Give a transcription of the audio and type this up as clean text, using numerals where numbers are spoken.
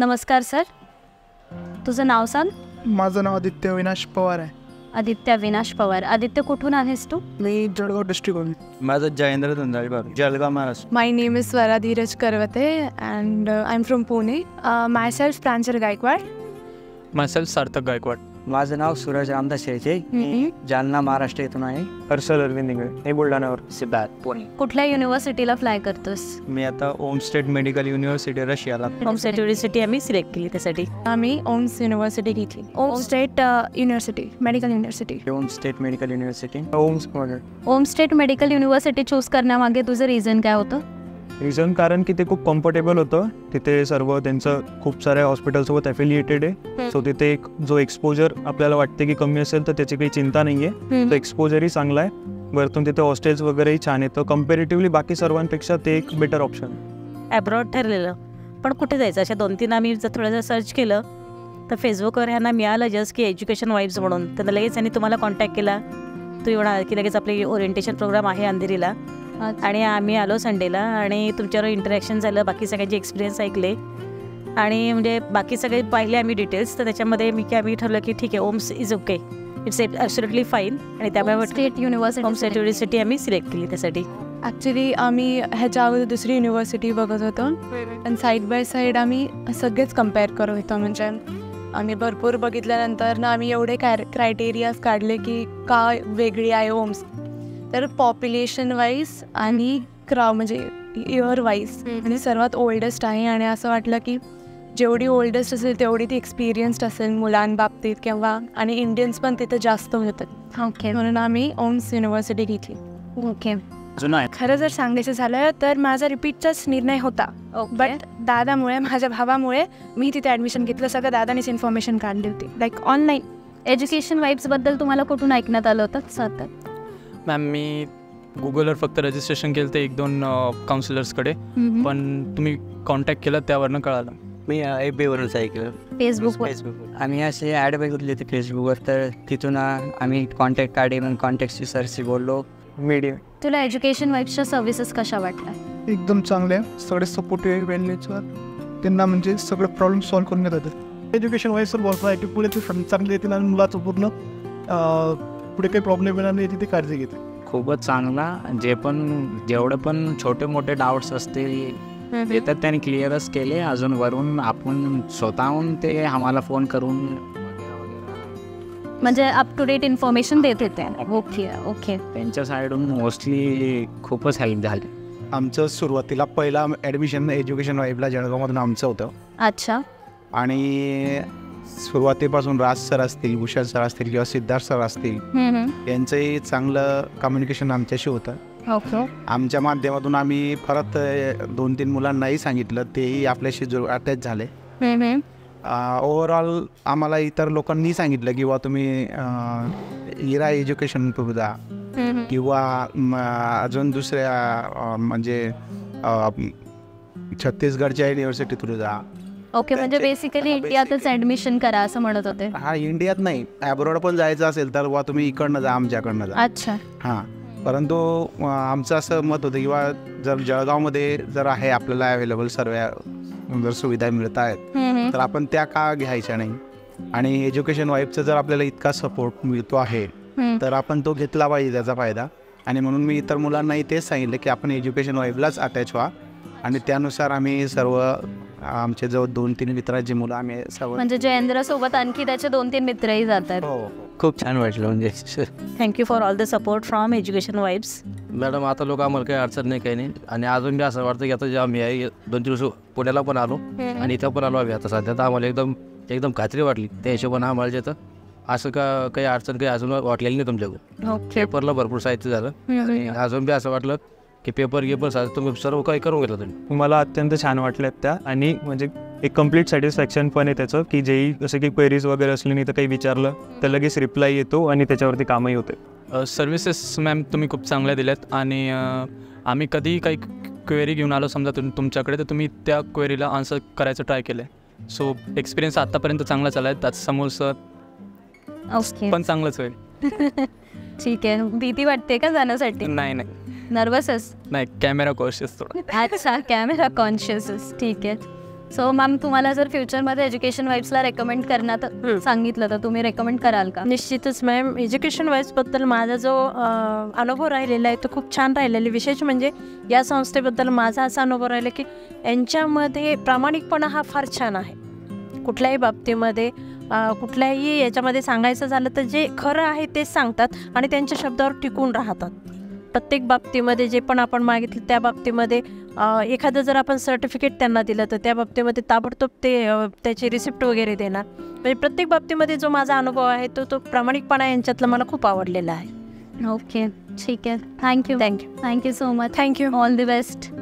नमस्कार सर, तुझं नाव सांग. माझं नाव आदित्य अविनाश पवार आहे. आदित्य अविनाश पवार. आदित्य, कुठून आहेस तू? मी जळगाव डिस्ट्रिक्टहून. माझं Jayendra धुंदाळी, Jalgaon Maharashtra. My name is Swara Dheeraj Karwate and I'm from Pune. Myself Pranjal Gaikwad. Myself Sarthak Gaikwad. माझं नाव सूरज रामदास शेळके, जालना महाराष्ट्र येथून आहे. हर्षल अरविंद इंगळे, हे बुलढाण्यावर. सिद्धार्थ पुणे. कुठल्या युनिव्हर्सिटीला फ्लाय करतोस? मी आता ओम स्टेट मेडिकल युनिव्हर्सिटी रशियाला. ओम स्टेट युनिव्हर्सिटी आम्ही सिलेक्ट केली त्यासाठी. आम्ही ओम्स युनिव्हर्सिटी घेतली. ओम स्टेट युनिव्हर्सिटी मेडिकल युनिव्हर्सिटी. ओम स्टेट मेडिकल युनिव्हर्सिटी. ओम स्टेट मेडिकल युनिव्हर्सिटी चूज करण्यामागे तुझं रिझन काय होतं? रिझन कारण की ते खूप कम्फर्टेबल होतं. तिथे सर्व त्यांचं खूप साऱ्या हॉस्पिटलसोबत ॲफिलिएटेड आहे. सो तिथे एक जो एक्सपोजर आपल्याला वाटते की कमी असेल तर त्याची काही चिंता नाही आहे. तो एक्सपोजरही चांगला आहे. वरतून तिथे हॉस्टेल्स वगैरेही छान येतं. कम्पॅरेटिव्हली बाकी सर्वांपेक्षा ते एक बेटर ऑप्शन. ॲब्रॉड ठरलेलं, पण कुठे जायचं अशा 2-3 आम्ही जर थोडंसं सर्च केलं तर फेसबुकवर ह्यांना मिळालं जस्ट की एज्युकेशन वाईब्स म्हणून. त्यांना लगेच त्यांनी तुम्हाला कॉन्टॅक्ट केला. तुम्ही म्हणाल की लगेच आपली ओरिएंटेशन प्रोग्राम आहे अंधेरीला, आणि आम्ही आलो संडेला आणि तुमच्यावर इंटरॅक्शन झालं. बाकी सगळ्यांचे एक्सपिरियन्स ऐकले आणि म्हणजे बाकी सगळे पाहिले आम्ही डिटेल्स. तर त्याच्यामध्ये आम्ही ठरलं की ठीक आहे, ओम्स is okay, it's absolutely fine. आणि त्यामुळे स्टेट युनिव्हर्सिटी ओम स्टेट युनिव्हर्सिटी आम्ही सिलेक्ट केली त्यासाठी. ॲक्च्युली आम्ही ह्याच्या अगोदर दुसरी युनिव्हर्सिटी बघत होतो आणि साईड बाय साईड आम्ही सगळेच कम्पेअर करत होतो. म्हणजे आम्ही भरपूर बघितल्यानंतर ना आम्ही एवढे क्रायटेरियाज काढले की का वेगळी आहे ओम्स. तर पॉप्युलेशन वाईज आणि म्हणजे इयर वाईज आणि सर्वात ओल्डेस्ट आहे. आणि असं वाटलं की जेवढी ओल्डेस्ट असेल तेवढी ती एक्सपिरियन्स्ड असेल मुलांबाबतीत किंवा, आणि इंडियन्स पण तिथे जास्त होतात. ओके, म्हणून आम्ही ओम्स युनिव्हर्सिटी घेतली. ओके. खरं जर सांगायचं झालं तर माझा रिपीटचाच निर्णय होता. बट दादामुळे, माझ्या भावामुळे मी तिथे ॲडमिशन घेतलं. सगळं दादानेच इन्फॉर्मेशन काढली होती, लाईक ऑनलाईन. एज्युकेशन वाईब्सबद्दल तुम्हाला कुठून ऐकण्यात आलं होतं सतत? मॅम, मी गुगलवर फक्त रजिस्ट्रेशन केलं ते 1-2 काउन्सिलर्सकडे, पण तुम्ही कॉन्टॅक्ट केलं त्यावरनं कळालं. मी FB-वरूनच ऐकलं, फेसबुकवर. आम्ही असे ॲड बघितली होती फेसबुकवर. तर तिथून आम्ही कॉन्टॅक्ट काढले. मग कॉन्टॅक्टची सरशी बोललो. मीडियम. तुला एज्युकेशन वाईब्सच्या सर्व्हिसेस कशा वाटल्या? एकदम चांगले आहे. सगळे सपोर्टिव्ह वेळेवर त्यांना म्हणजे सगळे प्रॉब्लेम सॉल्व्ह करून घेतात. एज्युकेशन वाईज सर बोलतो आहे की पुढे ते चांगले येतील आणि मुलाचं पूर्ण पुढे काही प्रॉब्लेम येणार नाही याची ते काळजी घेते. खूपच चांगला. जेवढे पण छोटे मोठे डाऊट्स असतील ते तर त्यांनी क्लिअरच केले. अजून वरून आपण स्वतःहून ते आम्हाला फोन करून म्हणजे अप टू डेट इन्फॉर्मेशन देत होते. Okay okay. त्यांच्या साईडून मोस्टली खूपच हेल्प झाली. आमचं सुरुवातीला पहिला ॲडमिशन एज्युकेशन वाईबला जळगावमधून आमचं होतं. अच्छा. आणि सुरुवातीपासून राज सर असतील, भूषण सर असतील किंवा सिद्धार्थ सर असतील, यांचंही चांगलं कम्युनिकेशन आमच्याशी होतं. ओके. आमच्या माध्यमातून आम्ही परत 2-3 मुलांनाही सांगितलं, तेही आपल्याशी अटॅच झाले. ओव्हरऑल आम्हाला इतर लोकांनी सांगितलं की तुम्ही इरा एज्युकेशन थ्रू जा किंवा अजून दुसऱ्या म्हणजे छत्तीसगडच्या युनिव्हर्सिटी थ्रू जा. ओके, म्हणजे बेसिकली इंडियातच ॲडमिशन करा असं म्हणत होते. हा, इंडियात नाही, ॲब्रॉड पण जायचं असेल तर तुम्ही इकडनं जा, आमच्याकडनं जा. अच्छा. हां, परंतु आमचं असं मत होतं किंवा जर जळगावमध्ये जर आहे आपल्याला अवेलेबल सर्व जर सुविधा मिळत आहेत तर आपण त्या का घ्यायच्या नाही. आणि एज्युकेशन वाईबचा जर आपल्याला इतका सपोर्ट मिळतो आहे तर आपण तो घेतला पाहिजे त्याचा फायदा. आणि म्हणून मी इतर मुलांनाही तेच सांगितलं की आपण एज्युकेशन वाईबलाच अटॅच व्हा. आणि त्यानुसार आम्ही सर्व आमचे जवळ 2-3 मित्रांची मुलं आम्ही सर्व, म्हणजे जयेंद्र सोबत आणखी त्याचे 2-3 मित्रही जातात. खूप छान वाटलं. म्हणजे thank you for all the support from education vibes. Madam, आता लोक आम्हाला काही अडचण नाही, काही नाही. आणि अजून बी असं वाटतं की आता जे आम्ही आहे 2-3 वर्ष पुण्याला पण आलो आणि इथं पण आलो आम्ही आता सध्या, तर आम्हाला एकदम खात्री वाटली. त्या हिशोबानं आम्हाला जेतं असं काही अडचण काही अजून वाटलेली नाही तुमच्याकडून. पेपरला भरपूर साहित्य झालं आणि अजून बी असं वाटलं की पेपर तुम्ही सर्व काही करून घेतलं तुम्ही. मला अत्यंत छान वाटल्यात त्या. आणि म्हणजे एक कम्प्लीट सॅटिस्फॅक्शन पण आहे त्याचं की जेही जसं की क्वेरीज वगैरे असली नाही तर काही विचारलं तर लगेच रिप्लाय येतो आणि त्याच्यावरती कामही होते. सर्व्हिसेस मॅम तुम्ही खूप चांगल्या दिल्यात. आणि आम्ही कधीही काही क्वेरी घेऊन आलो समजा तुमच्याकडे, तर तुम्ही त्या क्वेरीला आन्सर करायचं ट्राय केलं आहे. सो एक्सपिरियन्स आत्तापर्यंत चांगला चालला आहे. त्याचं समोरचं पण चांगलंच होईल. ठीक आहे. भीती वाटते का जाण्यासाठी? नाही. नर्वसच? नाही, कॅमेरा कॉन्शियस थोडा. अच्छा, कॅमेरा कॉन्शियस. ठीक आहे. सो मॅम तुम्हाला जर फ्युचरमध्ये एज्युकेशन वाईब्सला रेकमेंड करण्यात सांगितलं तर तुम्ही रेकमेंड कराल का? निश्चितच मॅम. एज्युकेशन वाईजबद्दल माझा जो अनुभव राहिलेला आहे तो खूप छान राहिलेला आहे. विशेष म्हणजे या संस्थेबद्दल माझा असा अनुभव राहिला की यांच्यामध्ये प्रामाणिकपणा हा फार छान आहे. कुठल्याही बाबतीमध्ये कुठल्याही याच्यामध्ये सांगायचं झालं तर जे खरं आहे तेच सांगतात आणि त्यांच्या शब्दावर टिकून राहतात. प्रत्येक बाबतीमध्ये जे पण आपण मागितलं त्या बाबतीमध्ये एखादं जर आपण सर्टिफिकेट त्यांना दिलं तर त्या बाबतीमध्ये ताबडतोब ते त्याची रिसिप्ट वगैरे देणार. म्हणजे प्रत्येक बाबतीमध्ये जो माझा अनुभव आहे तो प्रामाणिकपणा यांच्यातला मला खूप आवडलेला आहे. ओके, ठीक आहे. Thank you so much. Thank you. All the best.